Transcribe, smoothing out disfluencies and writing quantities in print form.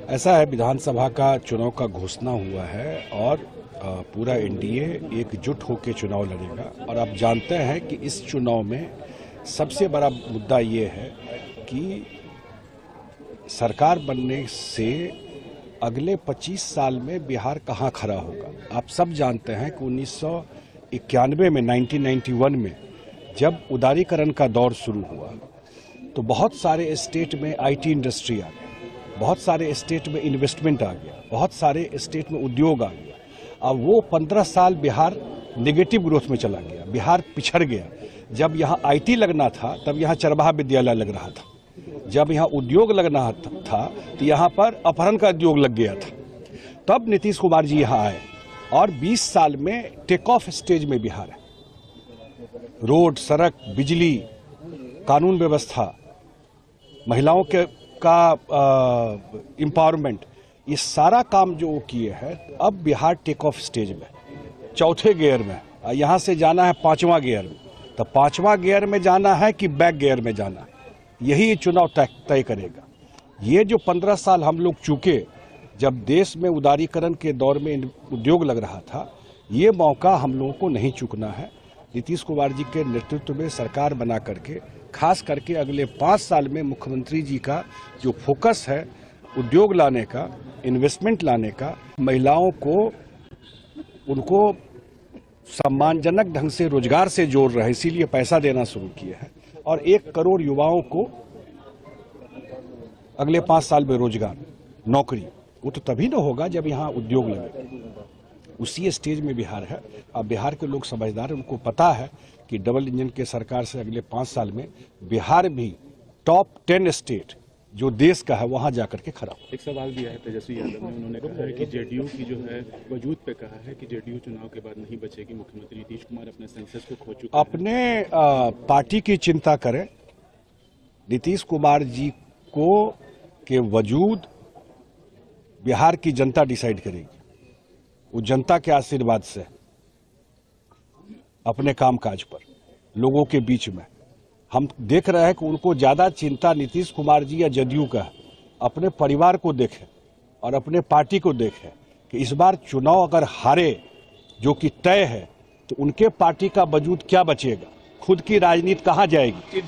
ऐसा है, विधानसभा का चुनाव का घोषणा हुआ है और पूरा एनडीए एकजुट होकर चुनाव लड़ेगा। और आप जानते हैं कि इस चुनाव में सबसे बड़ा मुद्दा ये है कि सरकार बनने से अगले 25 साल में बिहार कहाँ खड़ा होगा। आप सब जानते हैं कि 1991 में 1991 में जब उदारीकरण का दौर शुरू हुआ तो बहुत सारे स्टेट में आईटी इंडस्ट्री आ गया, बहुत सारे स्टेट में इन्वेस्टमेंट आ गया, बहुत सारे स्टेट में उद्योग आ गया। अब वो 15 साल बिहार नेगेटिव ग्रोथ में चला गया, बिहार पिछड़ गया। जब यहाँ आईटी लगना था तब यहाँ चरवाहा विद्यालय लग रहा था, जब यहाँ उद्योग लगना था तो यहाँ पर अपहरण का उद्योग लग गया था। तब नीतीश कुमार जी यहाँ आए और 20 साल में टेक ऑफ स्टेज में बिहार है। रोड, सड़क, बिजली, कानून व्यवस्था, महिलाओं का एम्पावरमेंट, ये सारा काम जो वो किए हैं। अब बिहार टेक ऑफ स्टेज में चौथे गियर में, यहाँ से जाना है 5वां गियर में, तो 5वां गियर में जाना है कि बैक गियर में जाना है, यही चुनाव तय करेगा। ये जो 15 साल हम लोग चूके, जब देश में उदारीकरण के दौर में उद्योग लग रहा था, ये मौका हम लोगों को नहीं चूकना है। नीतीश कुमार जी के नेतृत्व में सरकार बना करके, खास करके अगले 5 साल में मुख्यमंत्री जी का जो फोकस है उद्योग लाने का, इन्वेस्टमेंट लाने का, महिलाओं को उनको सम्मानजनक ढंग से रोजगार से जोड़ रहे, इसीलिए पैसा देना शुरू किया है। और 1 करोड़ युवाओं को अगले 5 साल में रोजगार, नौकरी, वो तो तभी ना होगा जब यहाँ उद्योग लगे। उसी स्टेज में बिहार है। अब बिहार के लोग समझदार हैं, उनको पता है कि डबल इंजन के सरकार से अगले 5 साल में बिहार भी टॉप 10 स्टेट जो देश का है वहां जाकर के खड़ा हो। एक सवाल दिया है तेजस्वी यादव ने, उन्होंने कहा है कि जेडीयू की जो है वजूद पे कहा है कि जेडीयू चुनाव के बाद नहीं बचेगी। मुख्यमंत्री नीतीश कुमार अपने सेंसस को खो चुके हैं। अपने पार्टी की चिंता करें। नीतीश कुमार जी को के वजूद बिहार की जनता डिसाइड करेगी। वो जनता के आशीर्वाद से अपने कामकाज पर लोगों के बीच में हम देख रहे हैं कि उनको ज्यादा चिंता नीतीश कुमार जी या जदयू का अपने परिवार को देखें और अपने पार्टी को देखें कि इस बार चुनाव अगर हारे, जो कि तय है, तो उनके पार्टी का वजूद क्या बचेगा, खुद की राजनीति कहां जाएगी।